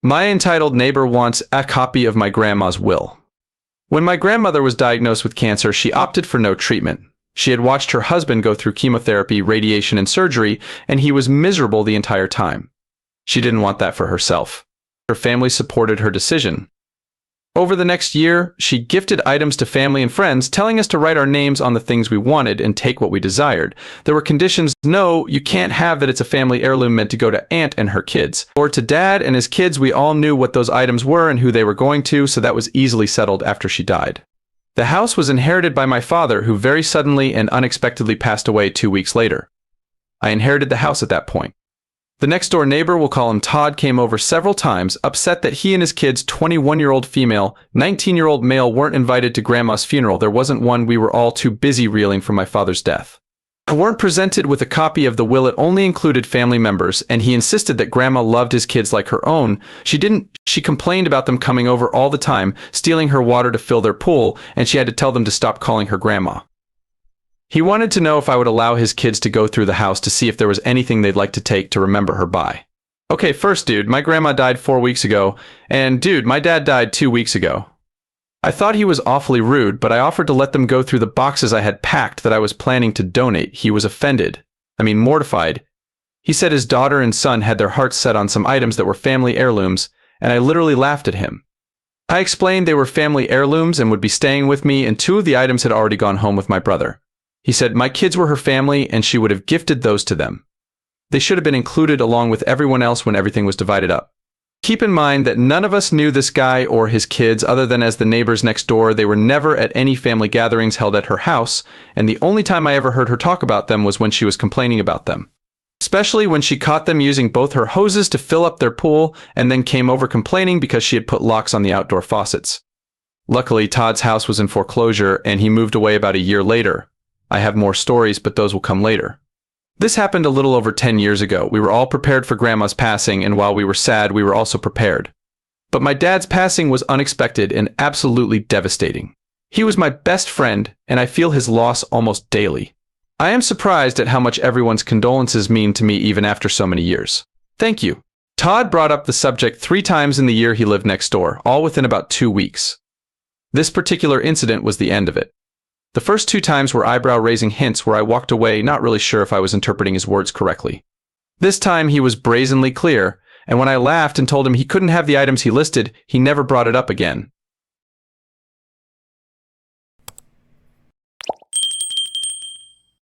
My entitled neighbor wants a copy of my grandma's will. When my grandmother was diagnosed with cancer, she opted for no treatment. She had watched her husband go through chemotherapy, radiation, and surgery, and he was miserable the entire time. She didn't want that for herself. Her family supported her decision. Over the next year, she gifted items to family and friends, telling us to write our names on the things we wanted and take what we desired. There were conditions. No, you can't have that. It's a family heirloom meant to go to Aunt and her kids. Or to Dad and his kids. We all knew what those items were and who they were going to, so that was easily settled after she died. The house was inherited by my father, who very suddenly and unexpectedly passed away 2 weeks later. I inherited the house at that point. The next-door neighbor, we'll call him Todd, came over several times, upset that he and his kids, 21-year-old female, 19-year-old male, weren't invited to Grandma's funeral. There wasn't one. We were all too busy reeling from my father's death. We weren't presented with a copy of the will. It only included family members, and he insisted that Grandma loved his kids like her own. She didn't. She complained about them coming over all the time, stealing her water to fill their pool, and she had to tell them to stop calling her Grandma. He wanted to know if I would allow his kids to go through the house to see if there was anything they'd like to take to remember her by. Okay, first, dude, my grandma died 4 weeks ago, and dude, my dad died 2 weeks ago. I thought he was awfully rude, but I offered to let them go through the boxes I had packed that I was planning to donate. He was offended. Mortified. He said his daughter and son had their hearts set on some items that were family heirlooms, and I literally laughed at him. I explained they were family heirlooms and would be staying with me, and 2 of the items had already gone home with my brother. He said my kids were her family and she would have gifted those to them. They should have been included along with everyone else when everything was divided up. Keep in mind that none of us knew this guy or his kids other than as the neighbors next door. They were never at any family gatherings held at her house, and the only time I ever heard her talk about them was when she was complaining about them. Especially when she caught them using both her hoses to fill up their pool and then came over complaining because she had put locks on the outdoor faucets. Luckily, Todd's house was in foreclosure and he moved away about a year later. I have more stories, but those will come later. This happened a little over 10 years ago. We were all prepared for Grandma's passing, and while we were sad, we were also prepared. But my dad's passing was unexpected and absolutely devastating. He was my best friend, and I feel his loss almost daily. I am surprised at how much everyone's condolences mean to me even after so many years. Thank you. Todd brought up the subject 3 times in the year he lived next door, all within about 2 weeks. This particular incident was the end of it. The first 2 times were eyebrow-raising hints where I walked away not really sure if I was interpreting his words correctly. This time he was brazenly clear, and when I laughed and told him he couldn't have the items he listed, he never brought it up again.